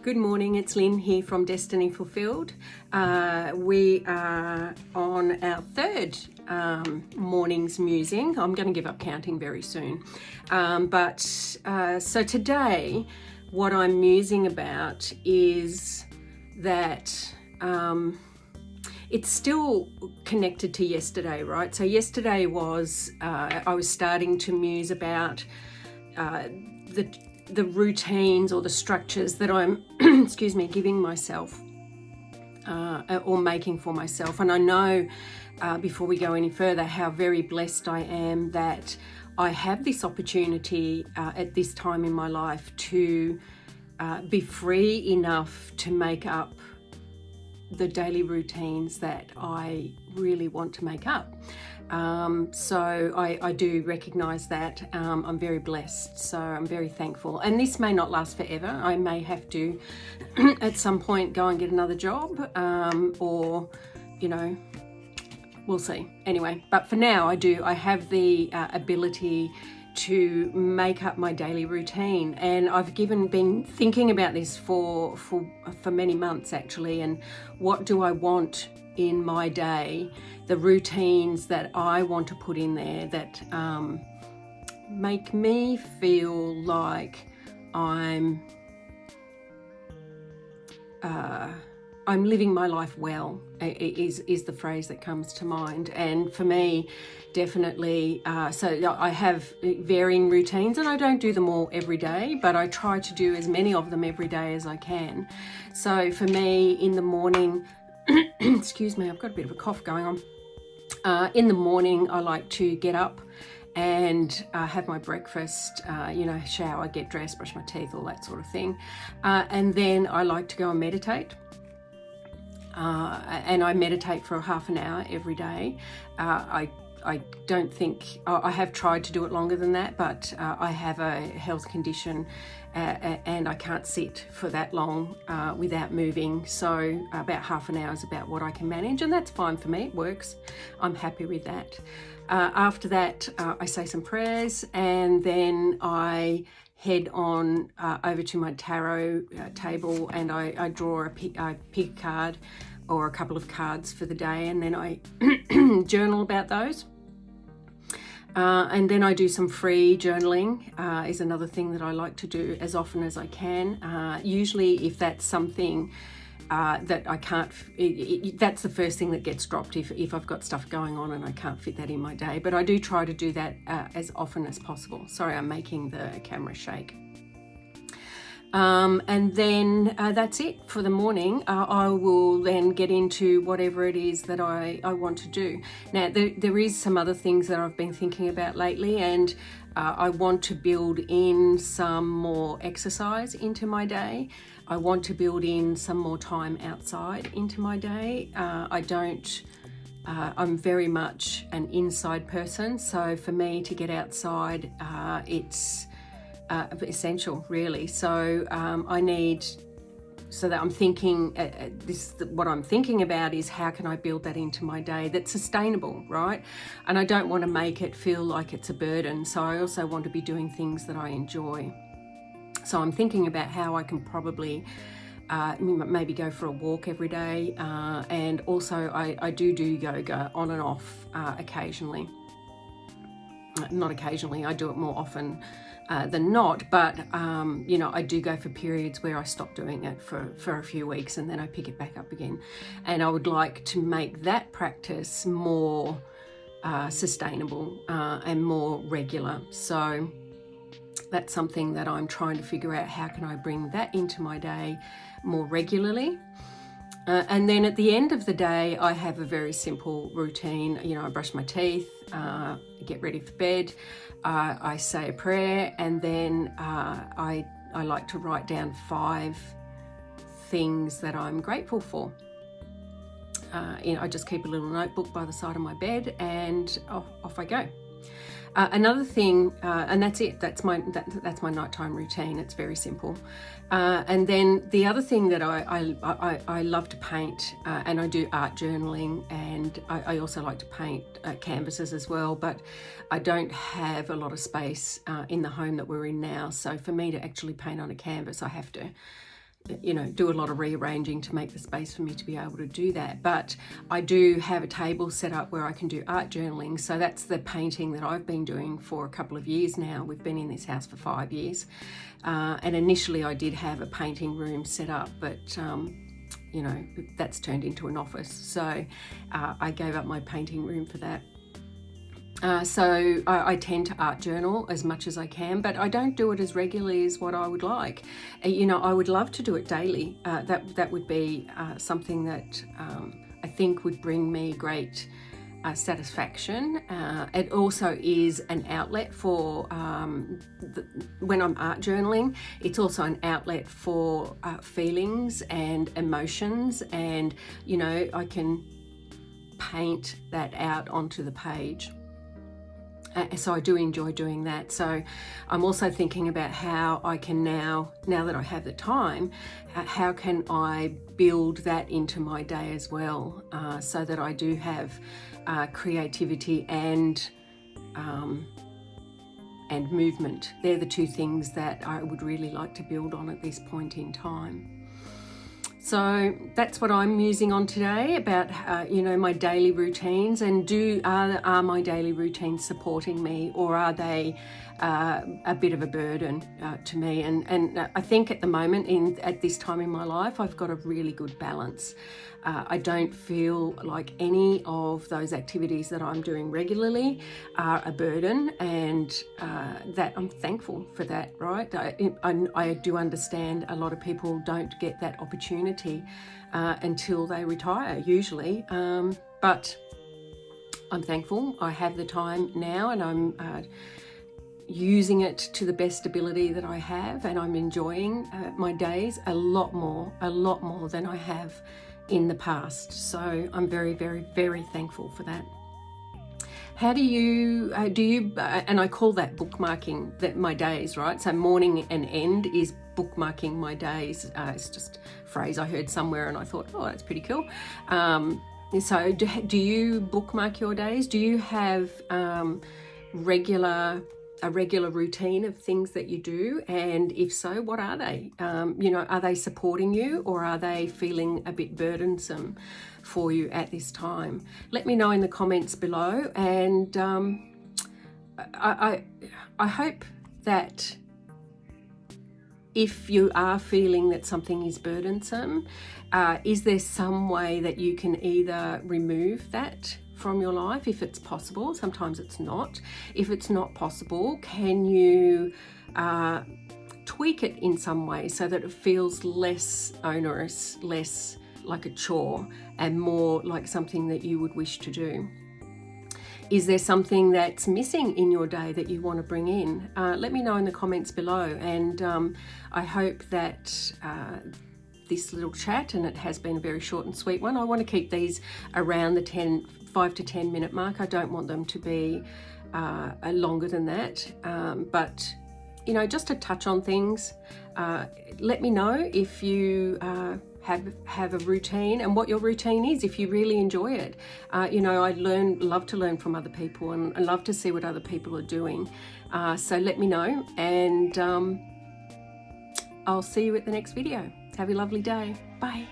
Good morning, it's Lynn here from Destiny Fulfilled. We are on our third morning's musing. I'm going to give up counting very soon. So today, what I'm musing about is that it's still connected to yesterday, right? So yesterday was, I was starting to muse about the routines or the structures that I'm, giving myself or making for myself. And I know, before we go any further, how very blessed I am that I have this opportunity at this time in my life to be free enough to make up the daily routines that I really want to make up. So I do recognise that. I'm very blessed, so I'm very thankful. And this may not last forever. I may have to at some point go and get another job, or, we'll see. Anyway, but for now I have the ability to make up my daily routine, and I've been thinking about this for many months actually, and what do I want in my day, the routines that I want to put in there that make me feel like I'm living my life well, is the phrase that comes to mind. And for me, definitely, so I have varying routines, and I don't do them all every day, but I try to do as many of them every day as I can. So for me, in the morning, excuse me, I've got a bit of a cough going on. In the morning, I like to get up and have my breakfast, shower, get dressed, brush my teeth, all that sort of thing. And then I like to go and meditate. And I meditate for half an hour every day. I don't think, I have tried to do it longer than that, but I have a health condition and I can't sit for that long without moving. So about half an hour is about what I can manage, and that's fine for me. It works. I'm happy with that. After that, I say some prayers, and then I head on over to my tarot table, and I pick a card or a couple of cards for the day, and then I journal about those. And then I do some free journaling, is another thing that I like to do as often as I can. Usually if that's something that I can't, that's the first thing that gets dropped if I've got stuff going on and I can't fit that in my day. But I do try to do that as often as possible. Sorry, I'm making the camera shake. And then that's it for the morning. I will then get into whatever it is that I want to do. Now, there is some other things that I've been thinking about lately, and I want to build in some more exercise into my day. I want to build in some more time outside into my day. I'm very much an inside person, so for me to get outside, it's essential, really. So so that I'm thinking, what I'm thinking about is how can I build that into my day that's sustainable, right? And I don't want to make it feel like it's a burden. So I also want to be doing things that I enjoy. So I'm thinking about how I can probably maybe go for a walk every day. And also I do yoga on and off occasionally. Not occasionally, I do it more often than not, but I do go for periods where I stop doing it for a few weeks, and then I pick it back up again. And I would like to make that practice more sustainable and more regular. So that's something that I'm trying to figure out, how can I bring that into my day more regularly. And then at the end of the day, I have a very simple routine. I brush my teeth, get ready for bed, I say a prayer, and then I like to write down 5 things that I'm grateful for. I just keep a little notebook by the side of my bed, and off I go. Another thing, and that's it. That's my nighttime routine. It's very simple. And then the other thing that I love to paint, and I do art journaling, and I also like to paint canvases as well. But I don't have a lot of space in the home that we're in now. So for me to actually paint on a canvas, I have to you know, do a lot of rearranging to make the space for me to be able to do that. But I do have a table set up where I can do art journaling. So that's the painting that I've been doing for a couple of years now. We've been in this house for 5 years. And initially I did have a painting room set up, but you know, that's turned into an office. So I gave up my painting room for that. So I tend to art journal as much as I can, but I don't do it as regularly as what I would like. You know, I would love to do it daily. That would be something that I think would bring me great satisfaction. It also is an outlet for, when I'm art journaling, it's also an outlet for feelings and emotions, and, you know, I can paint that out onto the page. So I do enjoy doing that. So I'm also thinking about how I can now that I have the time, how can I build that into my day as well, so that I do have creativity and movement. They're the two things that I would really like to build on at this point in time. So that's what I'm musing on today about, you know, my daily routines, and are my daily routines supporting me, or are they a bit of a burden to me? And I think at the moment, at this time in my life, I've got a really good balance. I don't feel like any of those activities that I'm doing regularly are a burden, and that I'm thankful for that, right? I do understand a lot of people don't get that opportunity until they retire, usually, but I'm thankful I have the time now, and I'm using it to the best ability that I have, and I'm enjoying my days a lot more than I have in the past. So I'm very, very, very thankful for that. How do you, and I call that bookmarking my days, right? So morning and end is bookmarking my days. It's just a phrase I heard somewhere and I thought, oh, that's pretty cool. So do you bookmark your days? Do you have a regular routine of things that you do? And if so, what are they? You know, are they supporting you, or are they feeling a bit burdensome for you at this time? Let me know in the comments below, and I hope that if you are feeling that something is burdensome, is there some way that you can either remove that from your life, if it's possible? Sometimes it's not. If it's not possible, can you tweak it in some way so that it feels less onerous, less like a chore, and more like something that you would wish to do? Is there something that's missing in your day that you want to bring in? Let me know in the comments below, and I hope that this little chat, and it has been a very short and sweet one. I want to keep these around the 5 to 10 minute mark. I don't want them to be longer than that, but you know, just to touch on things. Let me know if you have a routine, and what your routine is, if you really enjoy it. You know, I love to learn from other people, and I love to see what other people are doing. So let me know, and I'll see you at the next video. Have a lovely day. Bye.